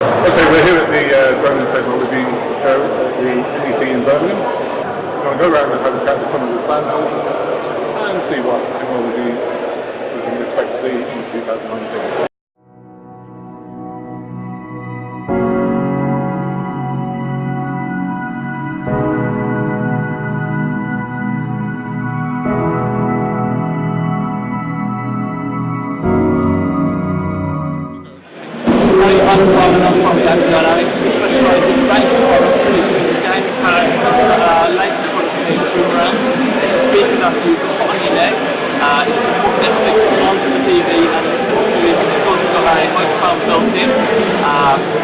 Okay, we're here at the Drone and Technology Show at the NEC in Birmingham. We're going to go around and have a chat with some of the stand holders and see what technology we can expect to see in 2019. We specialise in a range of products featuring gaming palettes, latest product in Birmingham. It's a speaker that you can put on your neck. You can put Netflix onto the TV and listen to it. It's also got a microphone built in,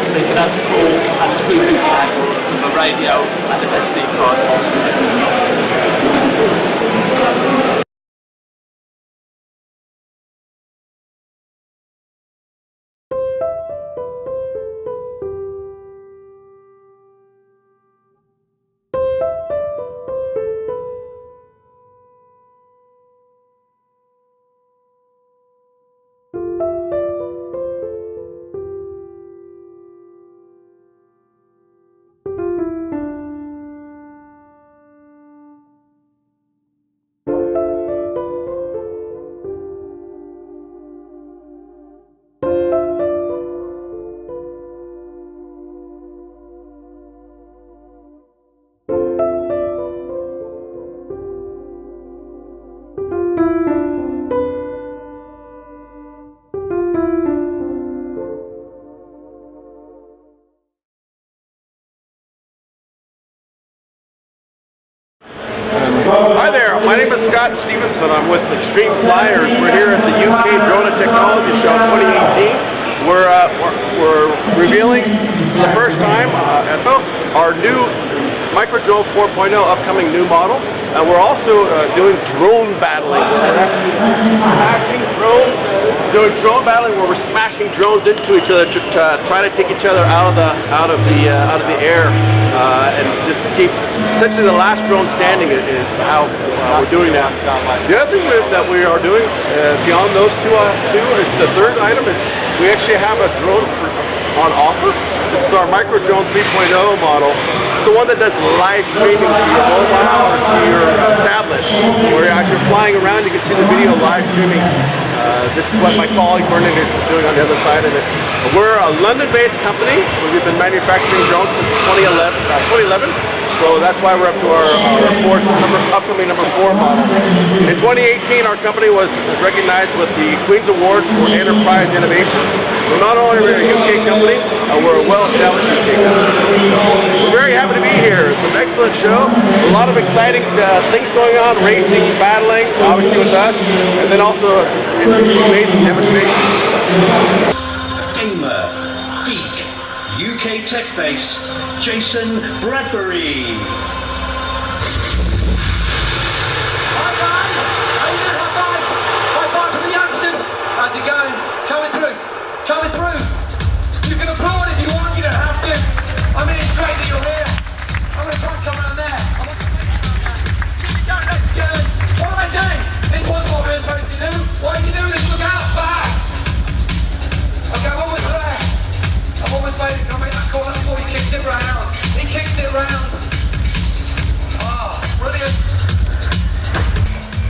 so you can answer calls, and it's Bluetooth enabled with a radio and an SD card for music as well. Hi there, my name is Scott Stevenson. I'm with Extreme Flyers. We're here at the UK Drone and Technology Show 2018. We're revealing for the first time our new Micro Drone 4.0 upcoming new model. And we're also doing drone battling. We're actually smashing drones. Doing drone battling where we're smashing drones into each other, trying to take each other out of the air, and just keep. Essentially, the last drone standing is how we're doing that. The other thing that we are doing beyond those two is the third item is we actually have a drone on offer. This is our Micro Drone 3.0 model. It's the one that does live streaming to your mobile or to your tablet, where as you're flying around, you can see the video live streaming. This is what my colleague Vernon is doing on the other side of it. We're a London-based company. We've been manufacturing drones since 2011. So that's why we're up to our upcoming number 4 model. In 2018, our company was recognized with the Queen's Award for Enterprise Innovation. So not only are we a UK company, we're a well-established UK company. So we're very happy to be here. It's an excellent show. A lot of exciting things going on, racing, battling, obviously with us, and then also some amazing demonstrations. Gamer, geek, UK tech face, Jason Bradbury. Hi guys, how you doing? High fives! High five from the youngsters! How's it going? Coming through! Coming through! You can applaud if you want, you don't have to. I mean, it's great that you're here. I'm going to try and come around there. What am I doing? This wasn't what we were supposed to do. What are you doing? Look out! Back! Okay, I'm almost there. I've almost made it. Can I make that call? Before he kicks it round. He kicks it round. Oh, brilliant.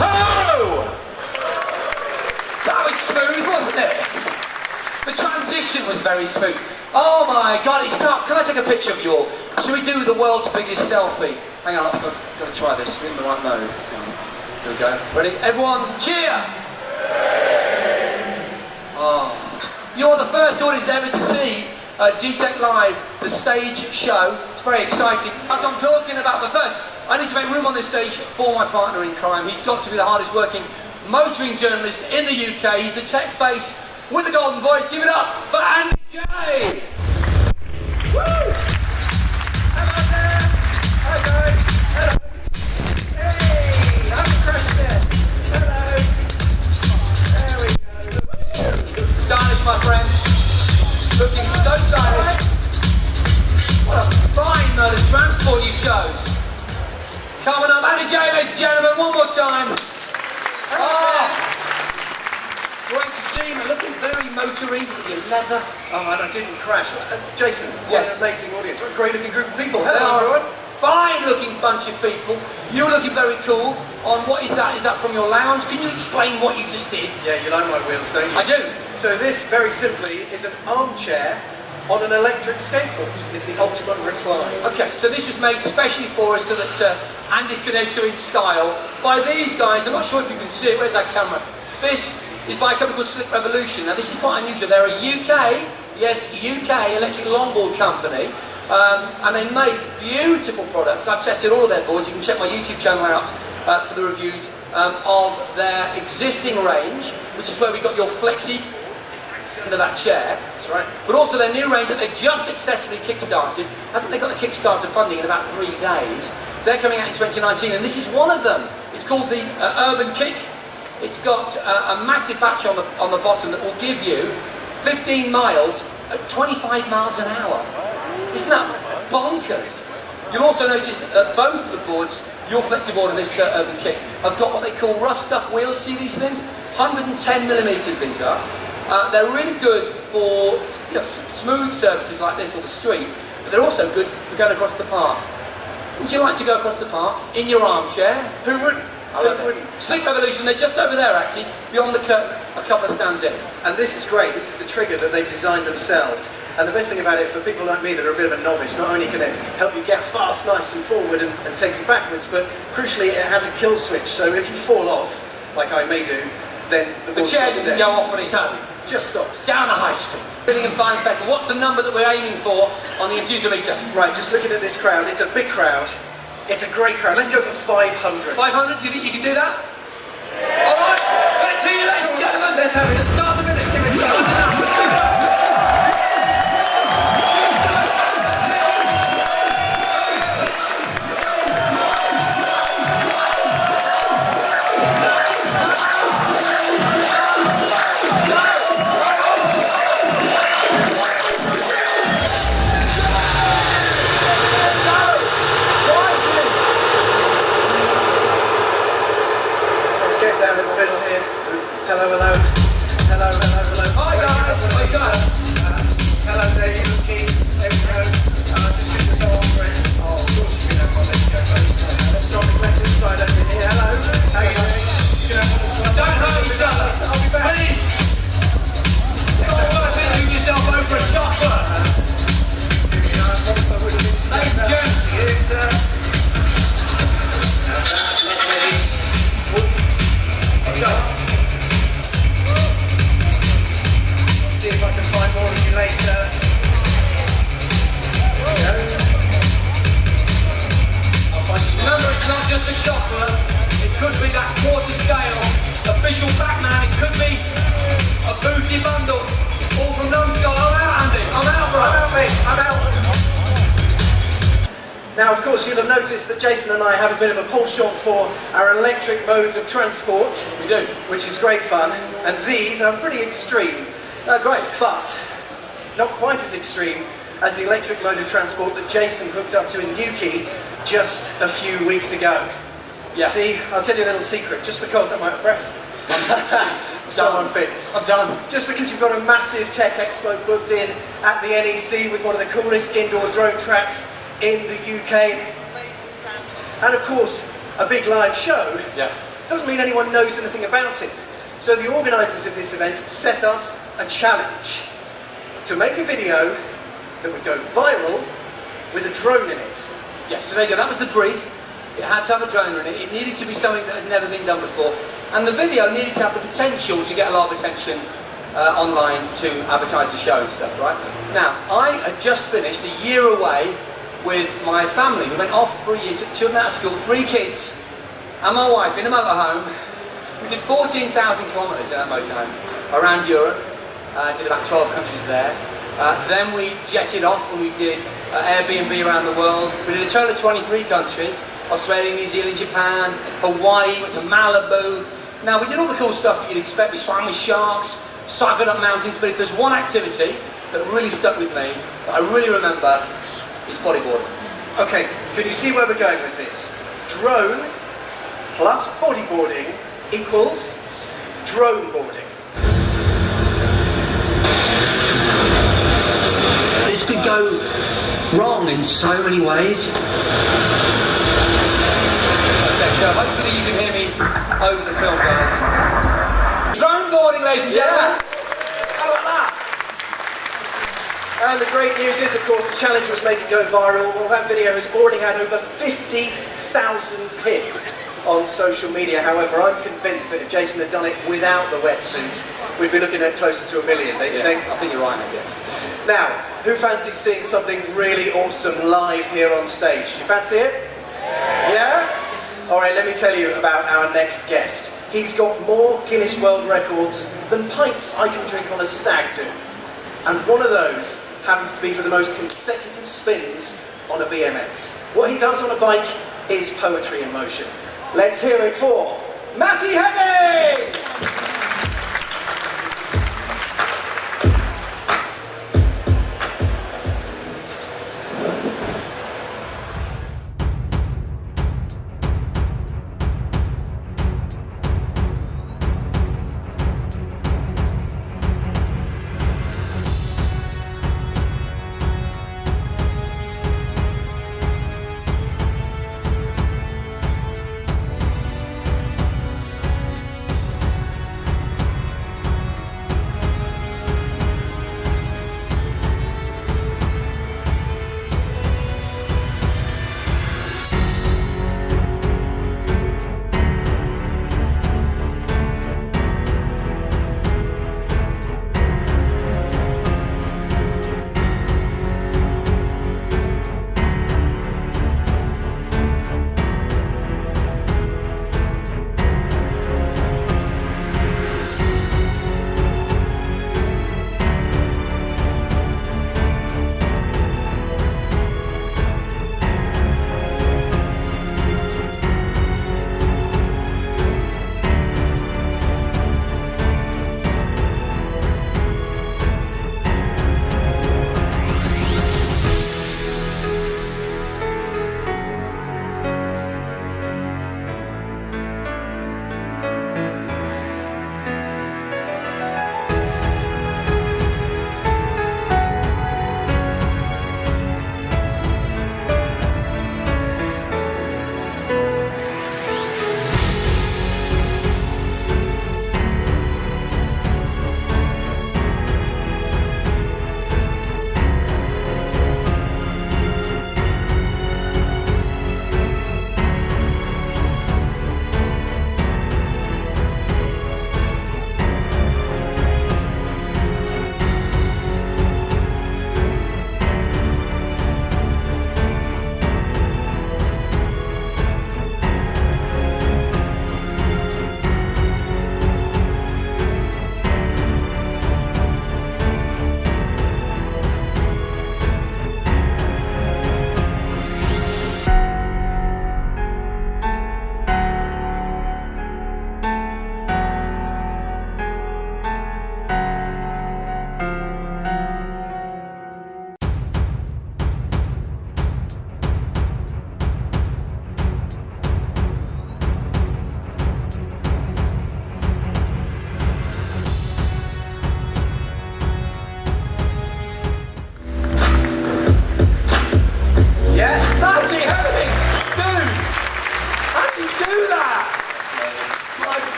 Oh! That was smooth, wasn't it? The transition was very smooth. Oh my God, it's not. Can I take a picture of you all? Should we do the world's biggest selfie? Hang on, I've got to try this. In the right mode. Here we go. Ready? Everyone, cheer! Oh. You're the first audience ever to see didnt Live, the stage show. It's very exciting. As I'm talking about, but first, I need to make room on this stage for my partner in crime. He's got to be the hardest working motoring journalist in the UK. He's the tech face with the golden voice. Give it up for Andy J. Woo! Hello there. Hello. Hello. Hey, I'm Christian. Hello. There we go. Look stylish, my friend. Looking so stylish. What a fine mode of transport you chose. Coming up, Andy J, ladies and gentlemen, one more time. Oh, great to see seem looking very motory with your leather. Oh, and I didn't crash. Jason, what Yes. an amazing audience. What a great looking group of people. They Hello, are everyone. a fine-looking bunch of people. You're looking very cool. On what is that? Is that from your lounge? Can you explain what you just did? Yeah, you like my wheels, don't you? I do. So this, very simply, is an armchair on an electric skateboard. It's the ultimate recline. Okay, so this was made specially for us so that Andy can enter in style by these guys. I'm not sure if you can see it. Where's that camera? This is by a company called Slick Revolution. Now this is quite unusual. They're a UK, yes, UK electric longboard company. And they make beautiful products. I've tested all of their boards. You can check my YouTube channel out for the reviews of their existing range, which is where we got your flexi under that chair. That's right. But also their new range that they've just successfully kickstarted. I think they got the Kickstarter funding in about 3 days. They're coming out in 2019, and this is one of them. It's called the Urban Kick. It's got a massive batch on the bottom that will give you 15 miles at 25 miles an hour. Isn't that bonkers? You'll also notice that both of the boards, your flexiboard and this Urban Kick, have got what they call rough stuff wheels. See these things? 110 millimeters these are. They're really good for smooth surfaces like this or the street, but they're also good for going across the park. Would you like to go across the park in your armchair? Who wouldn't? I love it. Slick Revolution, they're just over there actually, beyond the curtain, a couple of stands in. And this is great. This is the trigger that they've designed themselves. And the best thing about it, for people like me that are a bit of a novice, not only can it help you get fast, nice and forward and take you backwards, but crucially it has a kill switch. So if you fall off, like I may do, then the The chair doesn't go off on its own. Just stops. Down the high street. Birmingham Fine Festival. What's the number that we're aiming for on the infusometer? Right, just looking at this crowd, it's a big crowd. It's a great crowd. Let's go for 500. 500? Do you think you can do that? All right. Back to you, ladies and gentlemen. Let's have it. Let's start the minute. Give it a start. Let's get down in the middle here. Hello, hello. Hello, hello, hello. Hi guys. Hi guys. Hello there, you Keith. There we go. Just give us our friend. Oh, of course you can have one. Let's go, buddy. Let's start the collective side over here. Hello. How you doing? You can have one. Don't hurt each other. I'll be back. Please. Stop bursting yourself over a chocolate. Ladies and gentlemen. See if I can find more of you later. Remember, it's not just a chocolate. It could be that quarter scale official Batman. It could be a booty bundle. All from Numbskull. I'm out, Andy. I'm out, bro. I'm out, mate. I'm out. Now, of course, you'll have noticed that Jason and I have a bit of a penchant for our electric modes of transport. We do. Which is great fun. And these are pretty extreme. Great. But not quite as extreme as the electric mode of transport that Jason hooked up to in Newquay just a few weeks ago. Yeah. See, I'll tell you a little secret, just because I'm out of breath. So unfit. I'm done. Just because you've got a massive tech expo booked in at the NEC with one of the coolest indoor drone tracks in the UK, amazing stands, and of course a big live show, doesn't mean anyone knows anything about it. So the organisers of this event set us a challenge to make a video that would go viral with a drone in it. Yeah, so there you go. That was the brief. It had to have a drone in it. It needed to be something that had never been done before. And the video needed to have the potential to get a lot of attention online to advertise the show and stuff, right? Now, I had just finished a year away with my family. We went off for a year, took children out of school, 3 kids, and my wife in a motorhome. We did 14,000 kilometres in that motorhome around Europe. Did about 12 countries there. Then we jetted off and we did Airbnb around the world. We did a total of 23 countries. Australia, New Zealand, Japan, Hawaii, went to Malibu. Now we did all the cool stuff that you'd expect. We swam with sharks, cycled up mountains, but if there's one activity that really stuck with me, that I really remember, is bodyboarding. Okay, can you see where we're going with this? Drone plus bodyboarding equals drone boarding. go wrong in so many ways. Okay, so hopefully you can hear me over the film, guys. Drone boarding, ladies and gentlemen. How about that? And the great news is, of course, the challenge was made to go viral. Well, that video has already had over 50,000 hits on social media. However, I'm convinced that if Jason had done it without the wetsuits, we'd be looking at closer to 1 million, don't you think? I think you're right, Nick. Now, who fancies seeing something really awesome live here on stage? Do you fancy it? Yeah? Alright, let me tell you about our next guest. He's got more Guinness World Records than pints I can drink on a stag do. And one of those happens to be for the most consecutive spins on a BMX. What he does on a bike is poetry in motion. Let's hear it for Matty Hemmings!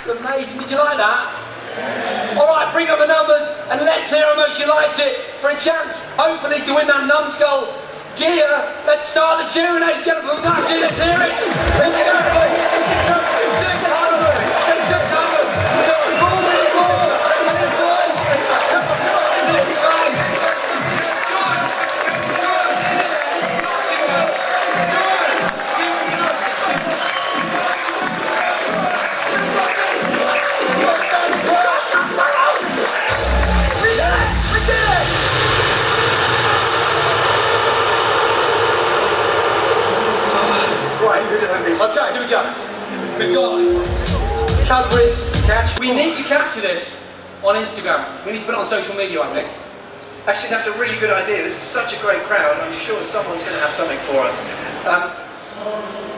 Amazing, did you like that? Alright, bring up the numbers and let's hear how much you liked it for a chance, hopefully, to win that numbskull gear. Let's start the tune, ladies and gentlemen, from Matthew, let's hear it! Let's go, boys! 600. Okay, here we go. We've got Cadbury's catch. We need to capture this on Instagram. We need to put it on social media, I think. Actually, that's a really good idea. This is such a great crowd. I'm sure someone's going to have something for us.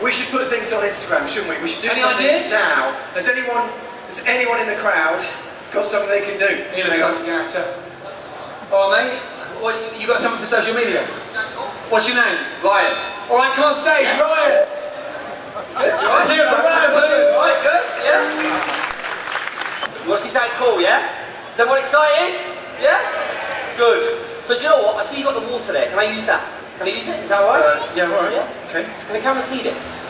We should put things on Instagram, shouldn't we? We should do Any something ideas? now. Has anyone in the crowd got something they can do? He looks like a character. Oh, mate, What, you got something for social media? What's your name? Ryan. All right, come on stage, Ryan. Let's hear it for Ryan, please. All right, good. Yeah. You want to see something cool, yeah? Is everyone excited? Yeah? Good. So do you know what? I see you got the water there. Can I use that? Can I use it? Is that alright? Yeah, all right. Yeah? Okay. Can the camera see this?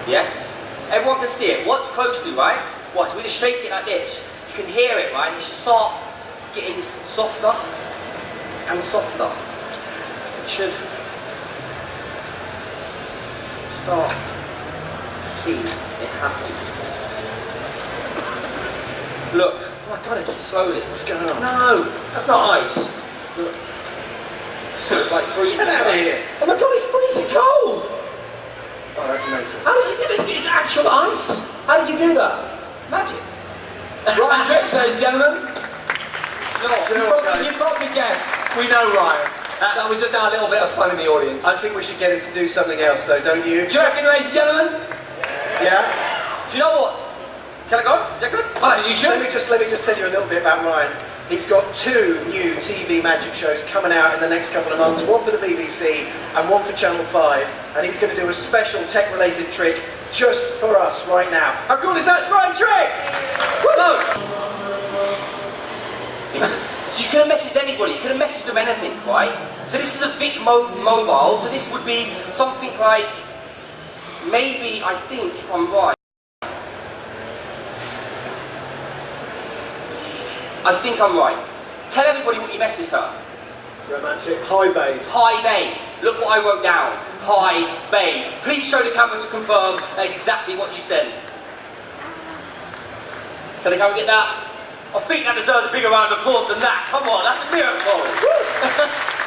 Yes? Everyone can see it. Watch closely, right? Watch. We just shake it like this. You can hear it, right? It should start getting softer and softer. It should start to see it happen. Look. Oh my god, it's slowly. What's going on? No, that's not ice. Look. It's like freezing out here. Oh my god, it's freezing cold! Oh, that's amazing. How did you do this? It's actual ice. How did you do that? It's magic. Ryan Tricks, ladies and gentlemen. Guys? You probably guessed. We know Ryan. That was just our little bit of fun in the audience. I think we should get him to do something else, though, don't you? Do you reckon, ladies and gentlemen? Yeah? Do you know what? Can I go? Is that good? Right, you should. Let me just tell you a little bit about Ryan. He's got 2 new TV magic shows coming out in the next couple of months, one for the BBC and one for Channel 5, and he's going to do a special tech-related trick just for us right now. How cool is that? It's Ryan Tricks! So you could have messaged anybody, you could have messaged them anything, right? So this is a Vic mobile, so this would be something like, maybe, I think, if I'm right, I think I'm right. Tell everybody what you messaged her. Romantic. Hi, babe. Hi, babe. Look what I wrote down. Hi, babe. Please show the camera to confirm that is exactly what you sent. Can the camera get that? I think that deserves a bigger round of applause than that. Come on, that's a miracle.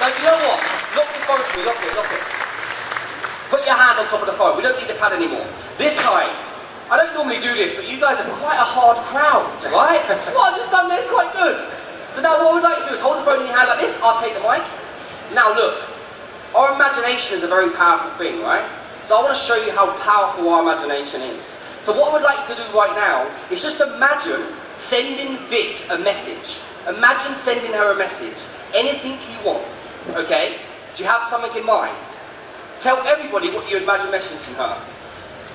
Now, do you know what? Lock the phone to me. Lock it. Put your hand on top of the phone. We don't need the pad anymore. This time, I don't normally do this, but you guys are quite a hard crowd, right? Well, I've just done this quite good. So now what I would like to do is hold the phone in your hand like this, I'll take the mic. Now look, our imagination is a very powerful thing, right? So I want to show you how powerful our imagination is. So what I would like to do right now is just imagine sending Vic a message. Imagine sending her a message. Anything you want, okay? Do you have something in mind? Tell everybody what you imagine messaging her.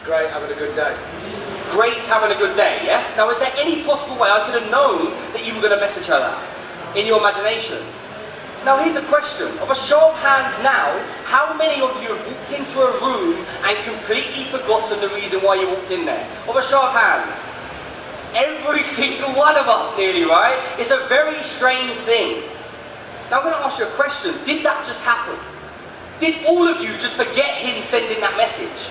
Great, having a good day. Great, having a good day, yes? Now, is there any possible way I could have known that you were going to message her that in your imagination? Now, here's a question. Of a show of hands now, how many of you have walked into a room and completely forgotten the reason why you walked in there? Of a show of hands. Every single one of us, nearly, right? It's a very strange thing. Now, I'm going to ask you a question. Did that just happen? Did all of you just forget him sending that message?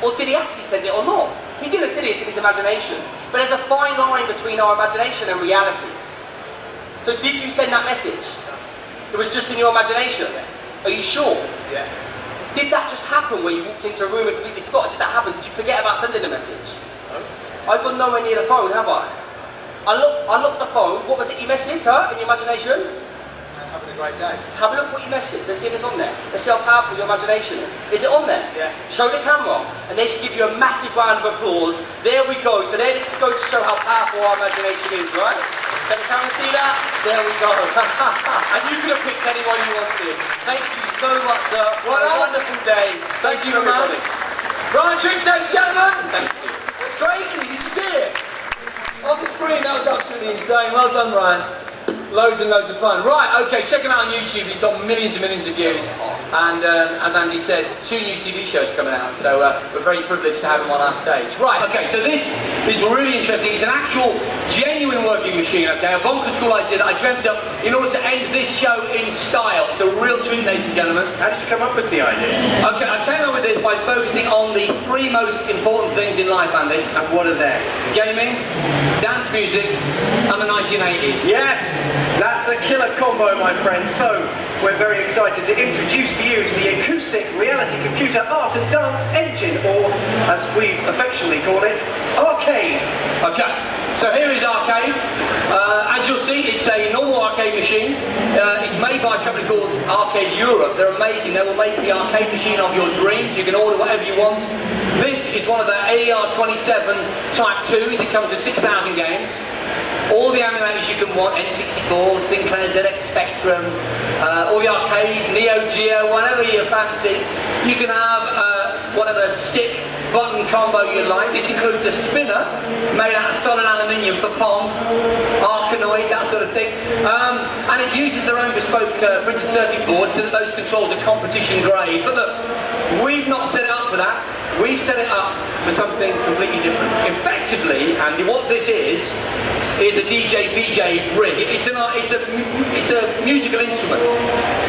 Or did he actually send it or not? He didn't, did he? It's in his imagination. But there's a fine line between our imagination and reality. So did you send that message? It was just in your imagination? Are you sure? Yeah. Did that just happen where you walked into a room and completely forgot? Did that happen? Did you forget about sending the message? No. I've got nowhere near the phone, have I? I looked the phone. What was it you messaged her in your imagination? Having a great day. Have a look what you messaged. Let's see if it's on there. Let's see how powerful your imagination is. Is it on there? Yeah. Show the camera, and they should give you a massive round of applause. There we go. So there we go to show how powerful our imagination is, right? Can the camera see that? There we go. And you could have picked anyone you wanted. Thank you so much, sir. What a wonderful day. Thank you, everybody. Ryan Tricks, ladies and gentlemen. Thank you. It's crazy. Did you see it? On the screen, that was absolutely insane. Well done, Ryan. Loads and loads of fun. Right, okay, check him out on YouTube. He's got millions and millions of views. And as Andy said, 2 new TV shows coming out. So we're very privileged to have him on our stage. Right, okay, so this is really interesting. It's an actual, genuine working machine, okay? A bonkers cool idea that I dreamt up in order to end this show in style. It's a real treat, ladies and gentlemen. How did you come up with the idea? Okay, I came up with this by focusing on the 3 most important things in life, Andy. And what are they? Gaming, dance music, and the 1980s. Yes! That's a killer combo, my friend. So, we're very excited to introduce to you to the Acoustic Reality Computer Art and Dance Engine, or as we affectionately call it, Arcade. Okay, so here is Arcade. As you'll see, it's a normal arcade machine. It's made by a company called Arcade Europe. They're amazing. They will make the arcade machine of your dreams. You can order whatever you want. This is one of the AR27 Type 2s. It comes with 6,000 games. all the emulators you can want, N64, Sinclair ZX Spectrum, all the arcade, Neo Geo, whatever you fancy. You can have whatever stick button combo you like. This includes a spinner made out of solid aluminium for Pong, Arkanoid, that sort of thing. And it uses their own bespoke printed circuit board so that those controls are competition grade. But look, we've not set it up for that. We've set it up for something completely different. Effectively, Andy, what this is a DJ-VJ rig. It's a musical instrument.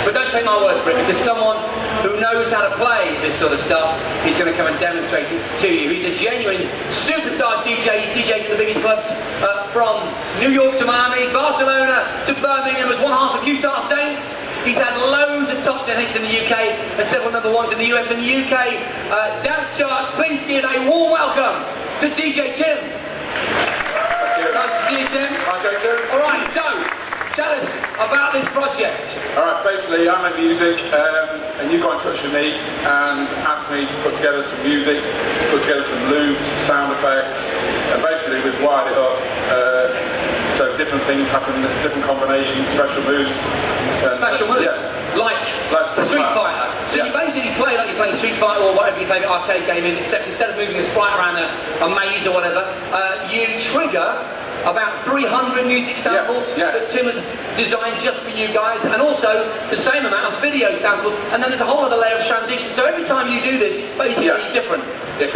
But don't take my word for it, because someone who knows how to play this sort of stuff is going to come and demonstrate it to you. He's a genuine superstar DJ. He's DJed in the biggest clubs from New York to Miami, Barcelona to Birmingham, as one half of Utah Saints. He's had loads of top 10 hits in the UK and several number ones in the US and the UK dance charts. Please give a warm welcome to DJ Tim. Nice to see you, Tim. Hi, Jason. Alright, so, tell us about this project. Alright, basically I make music and you got in touch with me and asked me to put together some music, put together some loops, sound effects, and basically we've wired it up so different things happen, different combinations, special moves. Special moves? Yeah. Like Street Fighter. So you basically play like you're playing Street Fighter or whatever your favourite arcade game is, except instead of moving a sprite around a maze or whatever, you trigger about 300 music samples that Tim has designed just for you guys, and also the same amount of video samples, and then there's a whole other layer of transition. So every time you do this, it's basically different. Yes.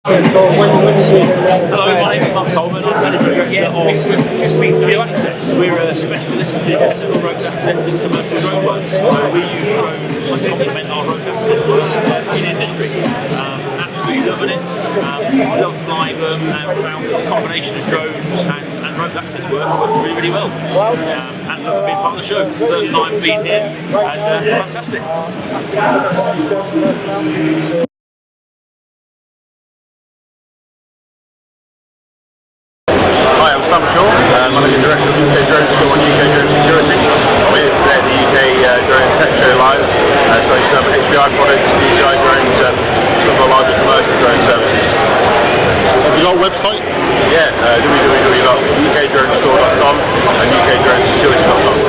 Hello, my name is Mark Coleman. I'm Managing Director of Geo Access. We're a specialist in technical road access and commercial drone work. So we use drones to complement our road access work in industry. Absolutely loving it. Love flying them and found that the combination of drones and road access work works really, really well. And love being part of the show. First time being here and fantastic. Hi, I'm Sam Shaw, Managing Director of UK Drone Store and UK Drone Security. I'm here today at the UK Drone Tech Show Live, selling some HPI products, DJI drones and some of the larger commercial drone services. Have you got a website? Yeah, www.ukdronestore.com and ukdronesecurity.com.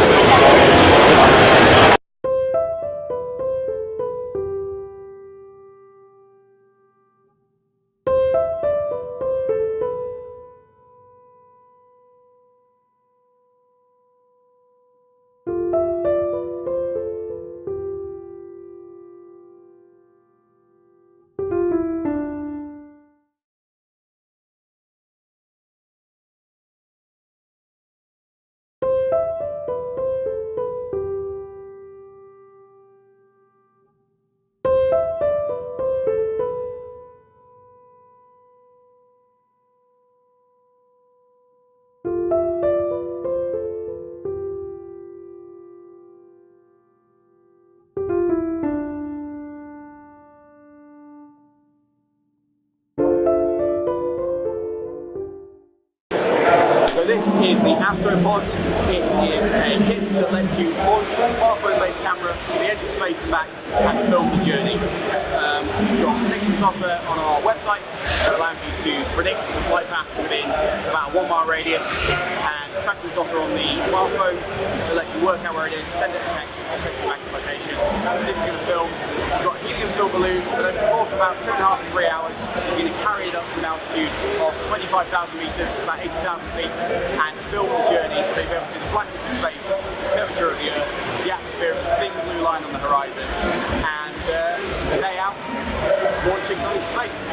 So this is the Astropod. It is a kit that lets you launch a smartphone-based camera to the edge of space and back and film the journey. We've got prediction software on our website that allows you to predict the flight path within about a 1 mile radius, and tracking software on the smartphone that lets you work out where it is, send it a text, and takes you back to its location. This is going to film. We've got a helium-filled balloon that over the course of about 2.5 to 3 hours is going to carry it up to an altitude of 25,000 metres, about 80,000 feet, and film the journey so you'll be able to see the blackness of space, the curvature of the Earth, the atmosphere of the thin blue line on the horizon, and today out, launching something to space.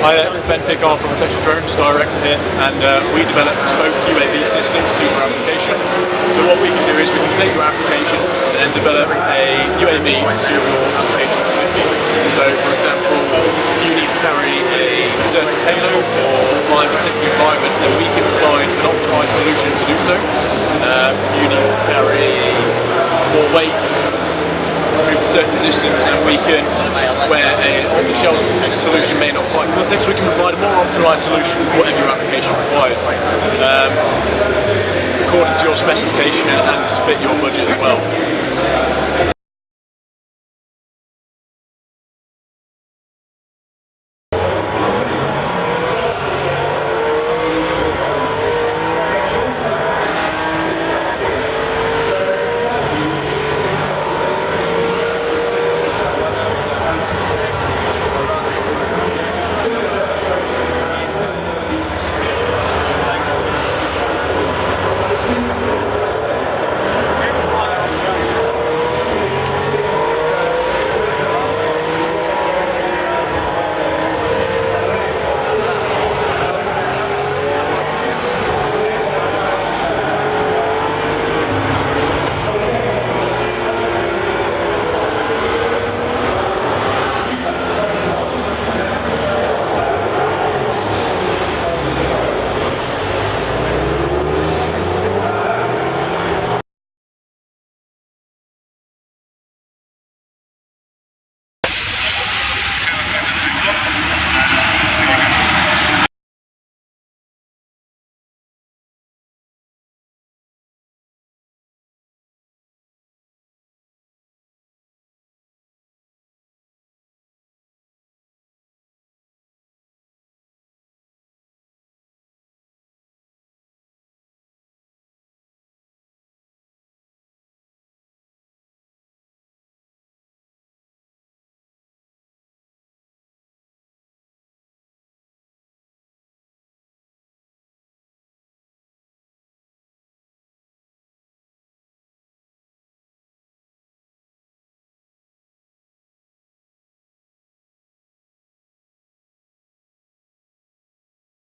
Hi there, Ben Pickard from Texture Drones, Director here, and we develop bespoke UAV systems to your application. So what we can do is we can take your application and develop a UAV to suit your application completely. So for example, if you need to carry a certain payload or fly in a particular environment, then we can provide an optimised solution to do so. If you need to carry more weights to move a certain distance, and we can, where an off-the-shelf solution may not quite context, we can provide a more optimised solution for whatever your application requires, according to your specification and to fit your budget as well.